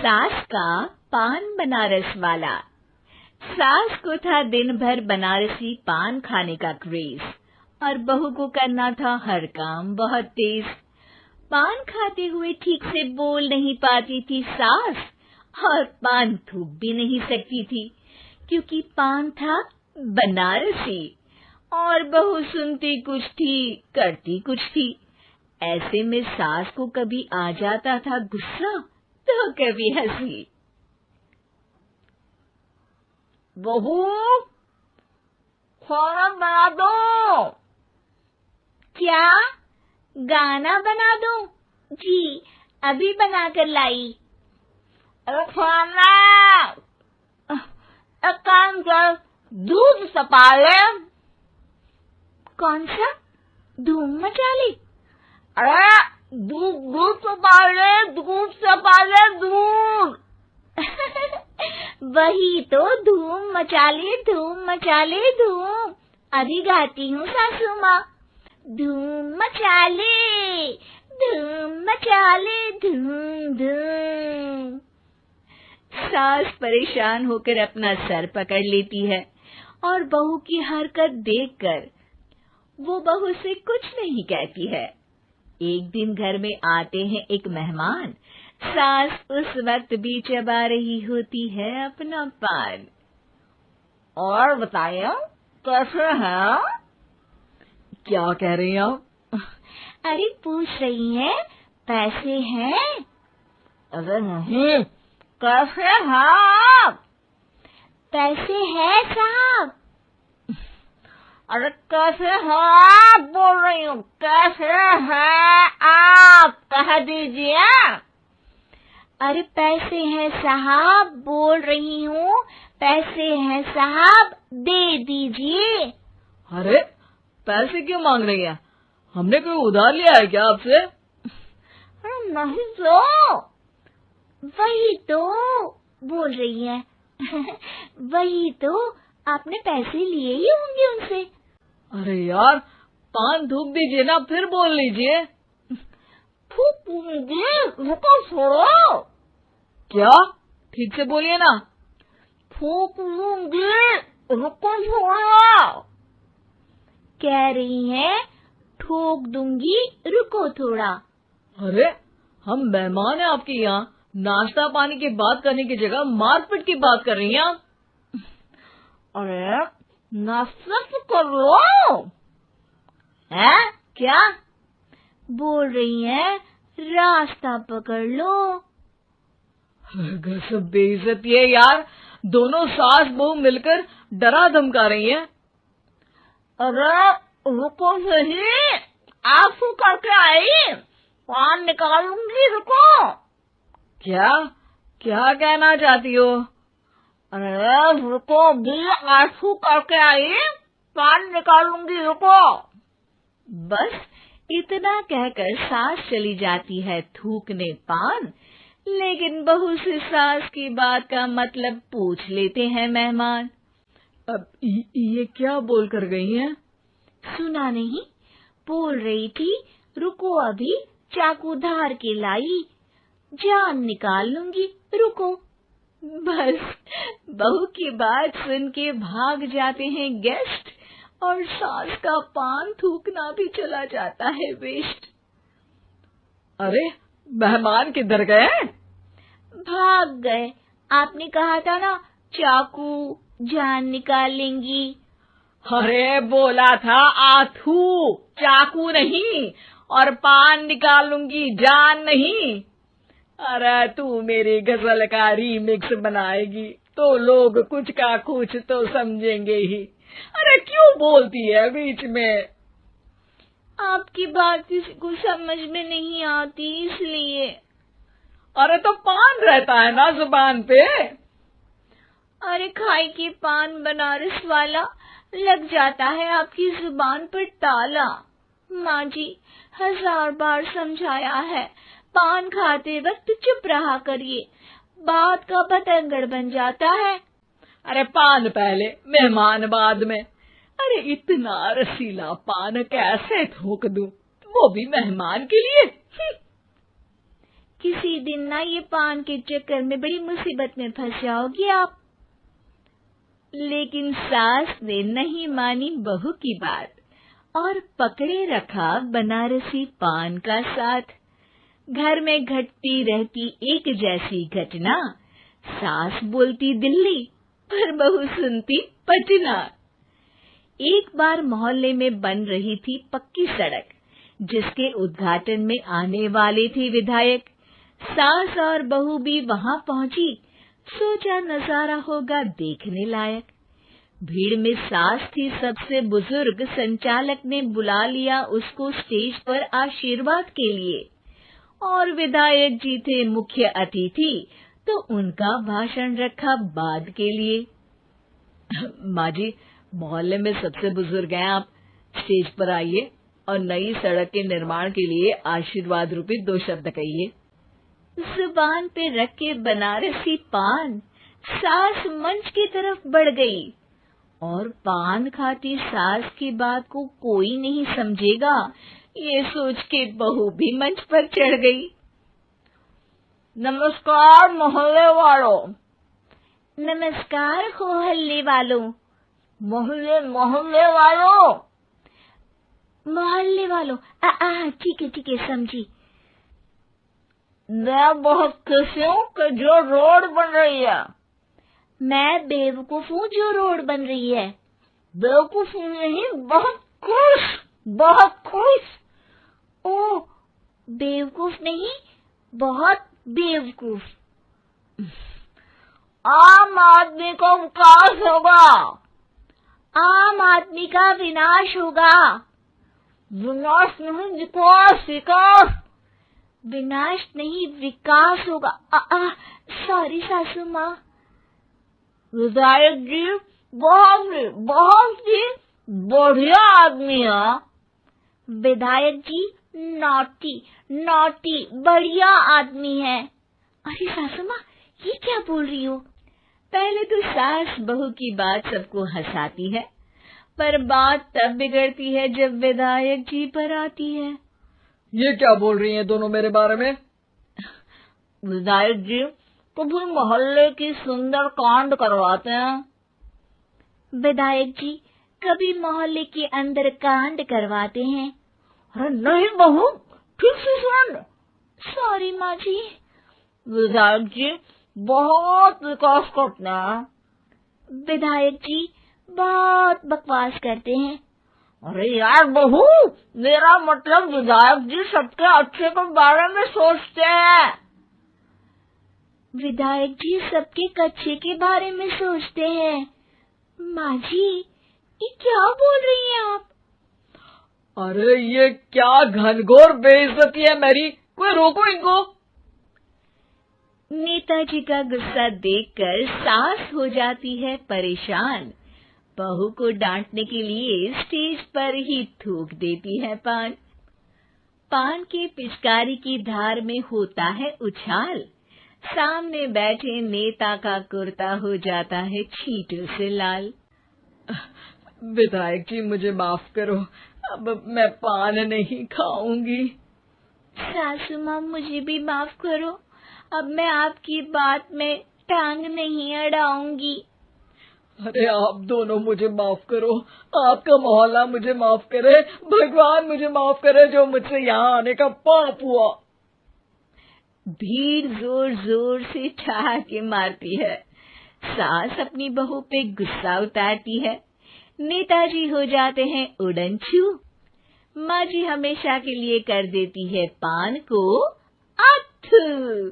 सास का पान बनारस वाला। सास को था दिन भर बनारसी पान खाने का क्रेज और बहू को करना था हर काम बहुत तेज। पान खाते हुए ठीक से बोल नहीं पाती थी सास और पान थूक भी नहीं सकती थी क्योंकि पान था बनारसी और बहू सुनती कुछ थी करती कुछ थी। ऐसे में सास को कभी आ जाता था गुस्सा तो कभी हंसी। बहू, खाना बना दो। क्या? गाना बना दो? जी, अभी बना कर लाई। अरे खाना, एक काम कर, दूध सपा ले। कौन सा? धूम मचा ली? अरे दूध सपा ले, दूध सपा ले, दूध। वही तो, धूम मचा ले, धूम मचा ले, धूम। अभी गाती हूँ सासू माँ। धूम मचा ले, धूम मचा ले, धूम धूम। सास परेशान होकर अपना सर पकड़ लेती है और बहू की हरकत देखकर वो बहू से कुछ नहीं कहती है। एक दिन घर में आते हैं एक मेहमान। सास उस वक्त भी चबा रही होती है अपना पान। और बताइए, कैसे हैं? क्या कह रही हैं आप? अरे पूछ रही हैं पैसे हैं? अरे नहीं, कैसे हैं आप? पैसे हैं साहब। अरे कैसे हैं आप बोल रही हूँ, कैसे हैं आप कह दीजिए। अरे पैसे हैं साहब बोल रही हूँ, पैसे हैं साहब दे दीजिए। अरे पैसे क्यों मांग रही हैं? हमने कोई उधार लिया है क्या आपसे? नहीं तो। वही तो बोल रही है। वही तो, आपने पैसे लिए ही होंगे उनसे। अरे यार, पान थूक दीजिए ना, फिर बोल लीजिए। थूक दीजिए, रुको छोड़ो। क्या? ठीक से बोलिए ना। थूक लूंगी, रुको छोड़ो। कह रही हैं ठोक दूंगी, रुको थोड़ा। अरे हम मेहमान हैं आपके यहाँ, नाश्ता पानी की बात करने की जगह मारपीट की बात कर रही हैं आप। अरे नाश्ता तो कर लो। है क्या? बोल रही हैं रास्ता पकड़ लो। गजब बेइज्जती है यार, दोनों सास बहू मिलकर डरा धमका रही हैं। अरे रुको सही, आंसू करके आई, पान निकालूंगी, रुको। क्या? क्या कहना चाहती हो? अरे रुको भी, आंसू करके आई, पान निकालूंगी, रुको। बस इतना कहकर सास चली जाती है थूकने पान। लेकिन बहू से सास की बात का मतलब पूछ लेते हैं मेहमान। अब ये क्या बोल कर गई हैं? सुना नहीं? बोल रही थी रुको अभी, चाकू धार के लाई, जान निकाल लूंगी, रुको। बस बहू की बात सुन के भाग जाते हैं गेस्ट और सास का पान थूकना भी चला जाता है वेस्ट। अरे मेहमान किधर गए? भाग गए। आपने कहा था ना चाकू जान निकाल लेंगी। अरे बोला था आथू, चाकू नहीं, और पान निकालूंगी, जान नहीं। अरे तू मेरी गजल का रीमिक्स बनाएगी तो लोग कुछ का कुछ तो समझेंगे ही। अरे क्यों बोलती है बीच में? आपकी बात किसी को समझ में नहीं आती इसलिए। अरे तो पान रहता है ना जुबान पे। अरे खाई के पान बनारस वाला, लग जाता है आपकी जुबान पर ताला। माँ जी 1000 बार समझाया है, पान खाते वक्त चुप रहा करिए, बात का बतंगड़ बन जाता है। अरे पान पहले, मेहमान बाद में। अरे इतना रसीला पान कैसे थूक दूं, वो भी मेहमान के लिए? किसी दिन ना ये पान के चक्कर में बड़ी मुसीबत में फंस जाओगी आप। लेकिन सास ने नहीं मानी बहू की बात और पकड़े रखा बनारसी पान का साथ। घर में घटती रहती एक जैसी घटना, सास बोलती दिल्ली पर बहू सुनती पटना। एक बार मोहल्ले में बन रही थी पक्की सड़क, जिसके उद्घाटन में आने वाले थे विधायक। सास और बहू भी वहां पहुंची। सोचा नजारा होगा देखने लायक। भीड़ में सास थी सबसे बुजुर्ग। संचालक ने बुला लिया उसको स्टेज पर आशीर्वाद के लिए, और विधायक जी थे मुख्य अतिथि, तो उनका भाषण रखा बाद के लिए। माँ जी, मोहल्ले में सबसे बुजुर्ग हैं आप, स्टेज पर आइए और नई सड़क के निर्माण के लिए आशीर्वाद रूपी 2 शब्द कहिए। जुबान पे रख के बनारसी पान सास मंच की तरफ बढ़ गई, और पान खाती सास की बात को कोई नहीं समझेगा, ये सोच के बहू भी मंच पर चढ़ गई। नमस्कार मोहल्ले वालों। नमस्कार मोहल्ले वालों। मोहल्ले वालों। मोहल्ले वालों, ठीक है समझी। मैं बहुत खुश हूँ कि जो रोड बन रही है। मैं बेवकूफ हूँ जो रोड बन रही है। बेवकूफ नहीं, बहुत खुश। ओह, बेवकूफ नहीं, बहुत बेवकूफ। आम आदमी को विकास होगा। आम आदमी का विनाश होगा। विनाश नहीं, विकास। विनाश नहीं, विकास होगा। सॉरी सासू माँ। विधायक जी बहुत ही बढ़िया आदमी है। विधायक जी नॉटी बढ़िया आदमी है। अरे सासू माँ, ये क्या बोल रही हो? पहले तो सास बहू की बात सबको हंसाती है, पर बात तब बिगड़ती है जब विधायक जी पर आती है। ये क्या बोल रही हैं दोनों मेरे बारे में? विधायक जी कभी मोहल्ले की सुंदर कांड करवाते हैं। विधायक जी कभी मोहल्ले के अंदर कांड करवाते हैं। अरे नहीं बहू, ठीक से सुन। सॉरी माँ जी। विधायक जी बहुत विकास करते हैं। विधायक जी बहुत बकवास करते हैं। अरे यार बहू, मेरा मतलब विधायक जी सबके अच्छे के बारे में सोचते हैं। विधायक जी सबके अच्छे के बारे में सोचते हैं। माँ जी, ये क्या बोल रही हैं आप? अरे ये क्या घनघोर बेइज्जती है मेरी, कोई रोको इनको। नेताजी का गुस्सा देखकर सास हो जाती है परेशान। बहू को डांटने के लिए स्टेज पर ही थूक देती है पान के पिचकारी की धार में होता है उछाल। सामने बैठे नेता का कुर्ता हो जाता है छींटों से लाल। विधायक जी मुझे माफ करो, अब मैं पान नहीं खाऊंगी। सासू माँ मुझे भी माफ करो, अब मैं आपकी बात में टांग नहीं अड़ाऊंगी। अरे आप दोनों मुझे माफ करो, आपका मोहल्ला मुझे माफ करे, भगवान मुझे माफ करे जो मुझसे यहाँ आने का पाप हुआ। भीड़ जोर जोर से ठहाके मारती है। सास अपनी बहू पे गुस्सा उतारती है। नेताजी हो जाते हैं उड़नछू। माँ जी हमेशा के लिए कर देती है पान को अथू।